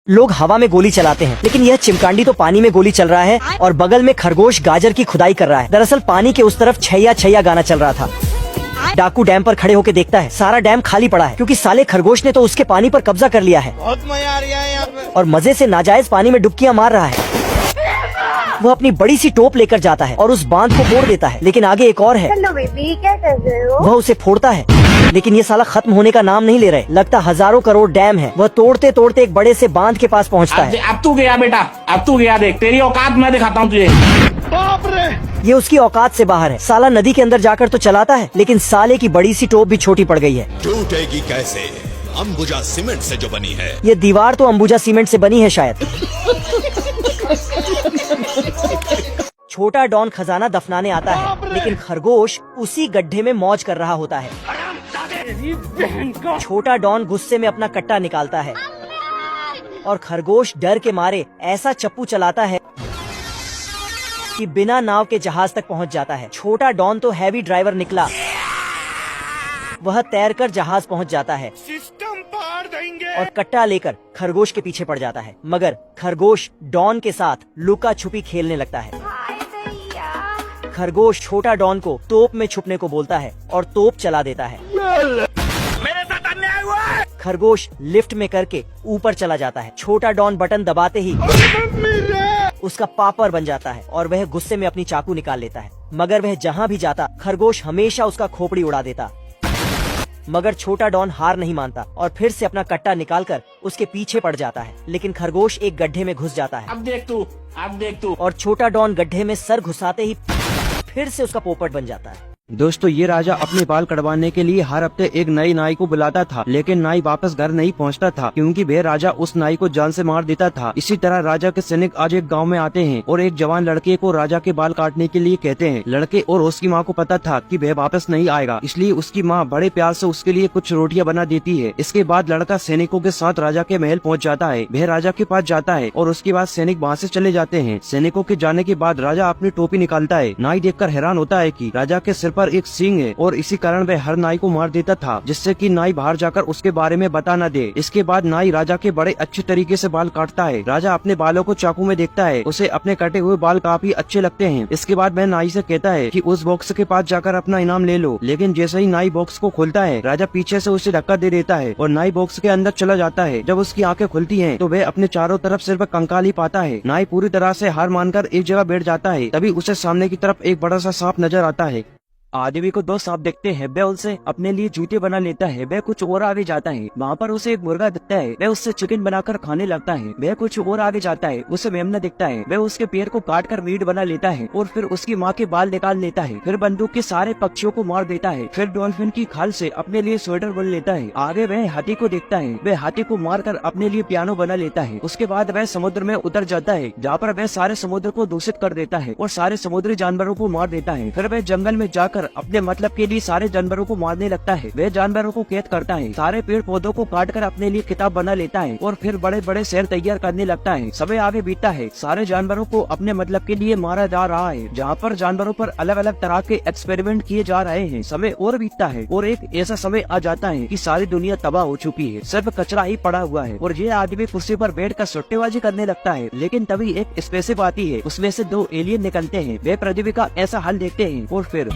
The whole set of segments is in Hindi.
लोग हवा में गोली चलाते हैं, लेकिन यह चिमकांडी तो पानी में गोली चल रहा है और बगल में खरगोश गाजर की खुदाई कर रहा है। दरअसल पानी के उस तरफ छैया छैया गाना चल रहा था। डाकू डैम पर खड़े होकर देखता है, सारा डैम खाली पड़ा है क्योंकि साले खरगोश ने तो उसके पानी पर कब्जा कर लिया है। बहुत मजा आ रहा है यहाँ पे। और मजे से नाजायज पानी में डुबकियां मार रहा है। वो अपनी बड़ी सी टोप लेकर जाता है और उस बांध को फोड़ देता है, लेकिन आगे एक और है। हेलो बेबी, क्या कर रहे हो? वह उसे फोड़ता है, लेकिन ये साला खत्म होने का नाम नहीं ले रहे। लगता हजारों करोड़ डैम है। वह तोड़ते तोड़ते एक बड़े से बांध के पास पहुंचता है। अब तू गया बेटा, अब तू गया, देख तेरी औकात मैं दिखाता हूँ तुझे। बाप रे, ये उसकी औकात से बाहर है। साला नदी के अंदर जाकर तो चलाता है, लेकिन साले की बड़ी सी टोप भी छोटी पड़ गई है। टूटेगी कैसे? अंबुजा सीमेंट से जो बनी है। ये दीवार तो अंबुजा सीमेंट से बनी है शायद। छोटा डॉन खजाना दफनाने आता है, लेकिन खरगोश उसी गड्ढे में मौज कर रहा होता है। छोटा डॉन गुस्से में अपना कट्टा निकालता है और खरगोश डर के मारे ऐसा चप्पू चलाता है कि बिना नाव के जहाज तक पहुंच जाता है। छोटा डॉन तो हैवी ड्राइवर निकला, वह तैरकर जहाज पहुंच जाता है सिस्टम पार देंगे। और कट्टा लेकर खरगोश के पीछे पड़ जाता है। मगर खरगोश डॉन के साथ लुका छुपी खेलने लगता है। खरगोश छोटा डॉन को तोप में छुपने को बोलता है और तोप चला देता है। मेरे साथ अन्याय हुआ है। खरगोश लिफ्ट में करके ऊपर चला जाता है। छोटा डॉन बटन दबाते ही उसका पापड़ बन जाता है और वह गुस्से में अपनी चाकू निकाल लेता है। मगर वह जहाँ भी जाता, खरगोश हमेशा उसका खोपड़ी उड़ा देता। मगर छोटा डॉन हार नहीं मानता और फिर से अपना कट्टा निकालकर उसके पीछे पड़ जाता है, लेकिन खरगोश एक गड्ढे में घुस जाता है। अब देख तू। और छोटा डॉन गड्ढे में सर घुसाते ही फिर से उसका पोपट बन जाता है। दोस्तों, ये राजा अपने बाल कटवाने के लिए हर हफ्ते एक नई नाई को बुलाता था, लेकिन नाई वापस घर नहीं पहुंचता था क्योंकि वह राजा उस नाई को जान से मार देता था। इसी तरह राजा के सैनिक आज एक गांव में आते हैं और एक जवान लड़के को राजा के बाल काटने के लिए कहते हैं। लड़के और उसकी माँ को पता था कि वह वापस नहीं आएगा, इसलिए उसकी माँ बड़े प्यार से उसके लिए कुछ रोटियां बना देती है। इसके बाद लड़का सैनिकों के साथ राजा के महल पहुँच जाता है। वह राजा के पास जाता है और उसके बाद सैनिक वहाँ से चले जाते हैं। सैनिकों के जाने के बाद राजा अपनी टोपी निकालता है। नाई देखकर हैरान होता है कि राजा के सिर पर एक सींग है और इसी कारण वह हर नाई को मार देता था, जिससे कि नाई बाहर जाकर उसके बारे में बता न दे। इसके बाद नाई राजा के बड़े अच्छे तरीके से बाल काटता है। राजा अपने बालों को चाकू में देखता है, उसे अपने कटे हुए बाल काफी अच्छे लगते हैं। इसके बाद वह नाई से कहता है कि उस बॉक्स के पास जाकर अपना इनाम ले लो, लेकिन जैसे ही नाई बॉक्स को खोलता है, राजा पीछे से उसे धक्का दे देता है और नाई बॉक्स के अंदर चला जाता है। जब उसकी आंखें खुलती हैं, तो वह अपने चारों तरफ सिर्फ कंकाल ही पाता है। नाई पूरी तरह से हार मानकर एक जगह बैठ जाता है। तभी उसे सामने की तरफ एक बड़ा सा सांप नजर आता है। आदमी को दो सांप देखते हैं, वह उनसे अपने लिए जूते बना लेता है। वह कुछ और आगे जाता है, वहाँ पर उसे एक मुर्गा दिखता है, वह उससे चिकन बनाकर खाने लगता है। वह कुछ और आगे जाता है, उसे मेमना दिखता है, वह उसके पैर को काट कर मीट बना लेता है और फिर उसकी माँ के बाल निकाल लेता है। फिर बंदूक के सारे पक्षियों को मार देता है। फिर डॉल्फिन की खाल से अपने लिए स्वेटर बुन लेता है। आगे वह हाथी को देखता है, वह हाथी को मार कर अपने लिए पियानो बना लेता है। उसके बाद वह समुद्र में उतर जाता है, जहाँ पर वह सारे समुद्र को दूषित कर देता है और सारे समुद्री जानवरों को मार देता है। फिर वह जंगल में जाकर अपने मतलब के लिए सारे जानवरों को मारने लगता है। वह जानवरों को कैद करता है, सारे पेड़ पौधों को काट कर अपने लिए किताब बना लेता है और फिर बड़े बड़े शहर तैयार करने लगता है। समय आगे बीतता है, सारे जानवरों को अपने मतलब के लिए मारा जा रहा है, जहाँ पर जानवरों पर अलग अलग तरह के एक्सपेरिमेंट किए जा रहे हैं। समय और बीतता है और एक ऐसा समय आ जाता है कि सारी दुनिया तबाह हो चुकी है, सिर्फ कचरा ही पड़ा हुआ है और ये आदमी कुर्सी पर बैठ कर सट्टेबाजी करने लगता है। लेकिन तभी एक स्पेसशिप आती है, उसमें से दो एलियन निकलते हैं। वे पृथ्वी का ऐसा हाल देखते हैं और फिर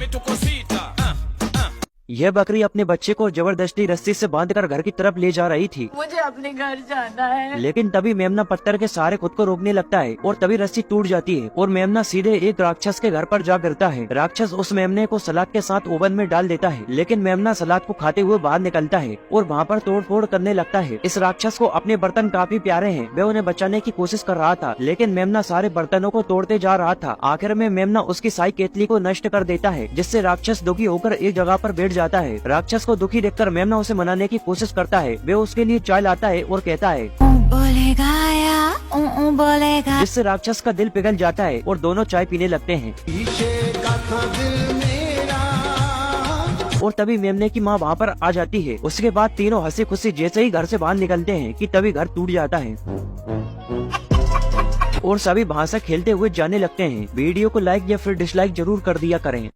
यह बकरी अपने बच्चे को जबरदस्ती रस्सी से बांधकर घर की तरफ ले जा रही थी। मुझे अपने घर जाना है। लेकिन तभी मेमना पत्थर के सहारे खुद को रोकने लगता है और तभी रस्सी टूट जाती है और मेमना सीधे एक राक्षस के घर पर जा गिरता है। राक्षस उस मेमने को सलाद के साथ ओवन में डाल देता है, लेकिन मेमना सलाद को खाते हुए बाहर निकलता है और वहाँ पर तोड़ फोड़ करने लगता है। इस राक्षस को अपने बर्तन काफी प्यारे हैं, वह उन्हें बचाने की कोशिश कर रहा था, लेकिन मेमना सारे बर्तनों को तोड़ते जा रहा था। आखिर में मेमना उसकी साई केतली को नष्ट कर देता है, जिससे राक्षस दुखी होकर एक जगह पर बैठ जाता है। राक्षस को दुखी देखकर मेमना उसे मनाने की कोशिश करता है। वे उसके लिए चाय लाता है और कहता है बोलेगा, जिससे राक्षस का दिल पिघल जाता है और दोनों चाय पीने लगते हैं। और तभी मेमने की माँ वहाँ पर आ जाती है। उसके बाद तीनों हंसी खुशी जैसे ही घर से बाहर निकलते हैं कि तभी घर टूट जाता है और सभी वहाँ से खेलते हुए जाने लगते हैं। वीडियो को लाइक या फिर डिसलाइक जरूर कर दिया करें।